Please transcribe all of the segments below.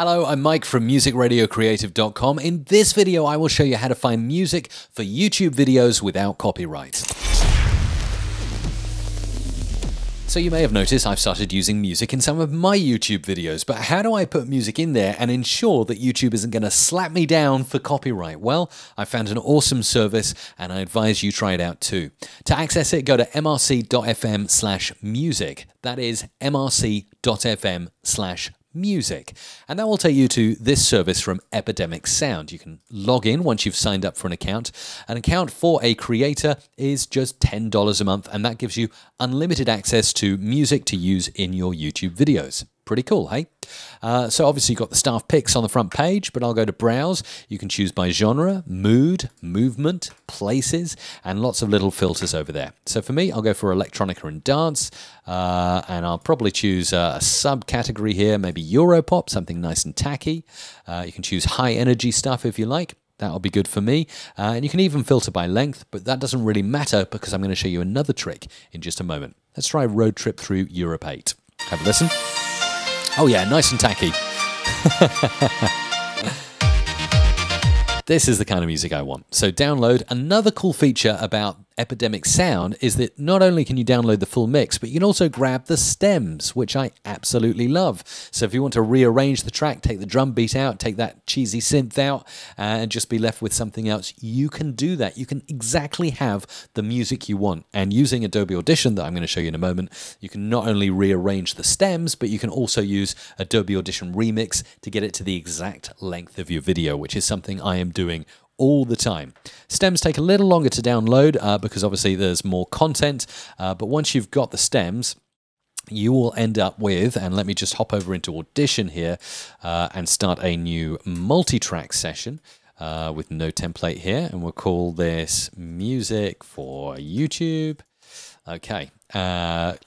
Hello, I'm Mike from musicradiocreative.com. In this video, I will show you how to find music for YouTube videos without copyright. So you may have noticed I've started using music in some of my YouTube videos, but how do I put music in there and ensure that YouTube isn't going to slap me down for copyright? Well, I found an awesome service and I advise you try it out too. To access it, go to mrc.fm/music. That is mrc.fm/music. And that will take you to this service from Epidemic Sound. You can log in once you've signed up for an account. An account for a creator is just $10 a month, and that gives you unlimited access to music to use in your YouTube videos. Pretty cool, hey? So obviously you've got the staff picks on the front page, but I'll go to browse. You can choose by genre, mood, movement, places, and lots of little filters over there. So for me, I'll go for electronica and dance, and I'll probably choose a subcategory here, maybe Europop, something nice and tacky. You can choose high energy stuff if you like. That'll be good for me. And you can even filter by length, but that doesn't really matter because I'm going to show you another trick in just a moment. Let's try a road trip through Europe 8. Have a listen. Oh yeah, nice and tacky. This is the kind of music I want. So download. Another cool feature about Epidemic Sound is that not only can you download the full mix, but you can also grab the stems, which I absolutely love. So if you want to rearrange the track, take the drum beat out, take that cheesy synth out, and just be left with something else, you can do that. You can exactly have the music you want. And using Adobe Audition, that I'm going to show you in a moment, you can not only rearrange the stems, but you can also use Adobe Audition Remix to get it to the exact length of your video, which is something I am doing all the time. Stems take a little longer to download because obviously there's more content, but once you've got the stems, you will end up with, and let me just hop over into Audition here and start a new multi-track session with no template here, and we'll call this Music for YouTube. Okay,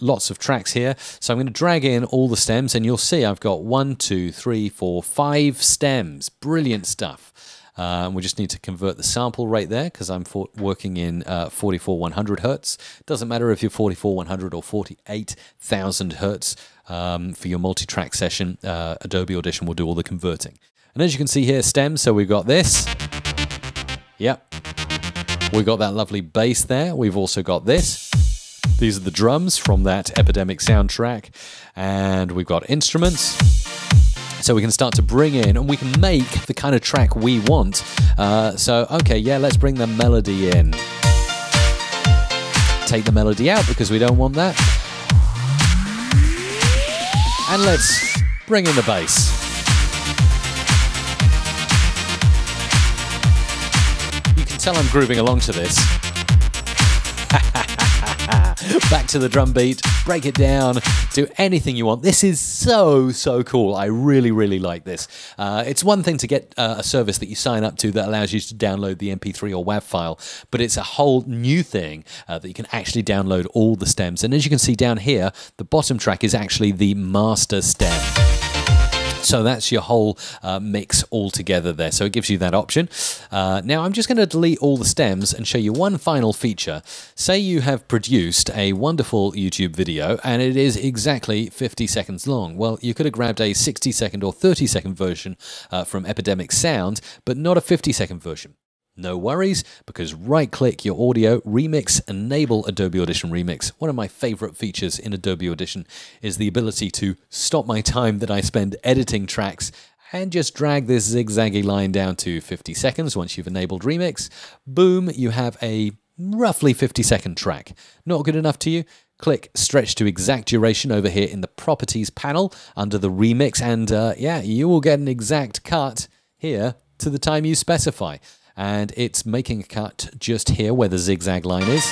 lots of tracks here. So I'm going to drag in all the stems, and you'll see I've got 1, 2, 3, 4, 5 stems. Brilliant stuff. We just need to convert the sample rate there because I'm working in 44,100 hertz. Doesn't matter if you're 44,100 or 48,000 hertz for your multi-track session. Adobe Audition will do all the converting. And as you can see here, stems. So we've got this. Yep. We've got that lovely bass there. We've also got this. These are the drums from that Epidemic soundtrack. And we've got instruments. So we can start to bring in, and we can make the kind of track we want. Okay, yeah, let's bring the melody in. Take the melody out because we don't want that. And let's bring in the bass. You can tell I'm grooving along to this. Back to the drum beat, break it down, do anything you want. This is so cool. I really like this. It's one thing to get a service that you sign up to that allows you to download the MP3 or WAV file, but it's a whole new thing that you can actually download all the stems. And as you can see down here, the bottom track is actually the master stem. So that's your whole mix all together there. So it gives you that option. Now I'm just going to delete all the stems and show you one final feature. Say you have produced a wonderful YouTube video and it is exactly 50 seconds long. Well, you could have grabbed a 60-second or 30-second version from Epidemic Sound, but not a 50-second version. No worries, because right-click your audio, remix, enable Adobe Audition Remix. One of my favorite features in Adobe Audition is the ability to stop my time that I spend editing tracks and just drag this zigzaggy line down to 50 seconds once you've enabled Remix. Boom, you have a roughly 50-second track. Not good enough to you? Click Stretch to Exact Duration over here in the Properties panel under the Remix, and yeah, you will get an exact cut here to the time you specify. And it's making a cut just here where the zigzag line is.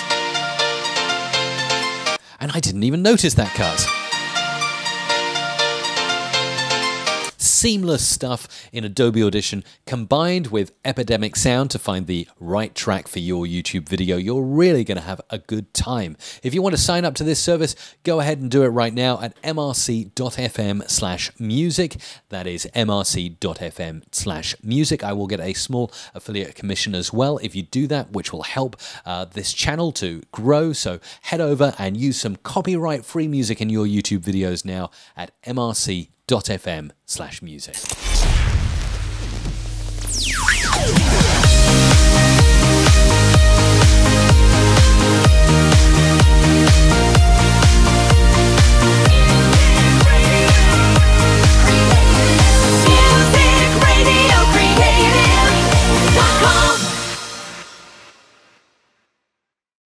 And I didn't even notice that cut. Seamless stuff in Adobe Audition combined with Epidemic Sound to find the right track for your YouTube video. You're really going to have a good time. If you want to sign up to this service, go ahead and do it right now at mrc.fm/music. That is mrc.fm/music. I will get a small affiliate commission as well if you do that, which will help this channel to grow. So head over and use some copyright-free music in your YouTube videos now at mrc.fm/music. anchor.fm/music.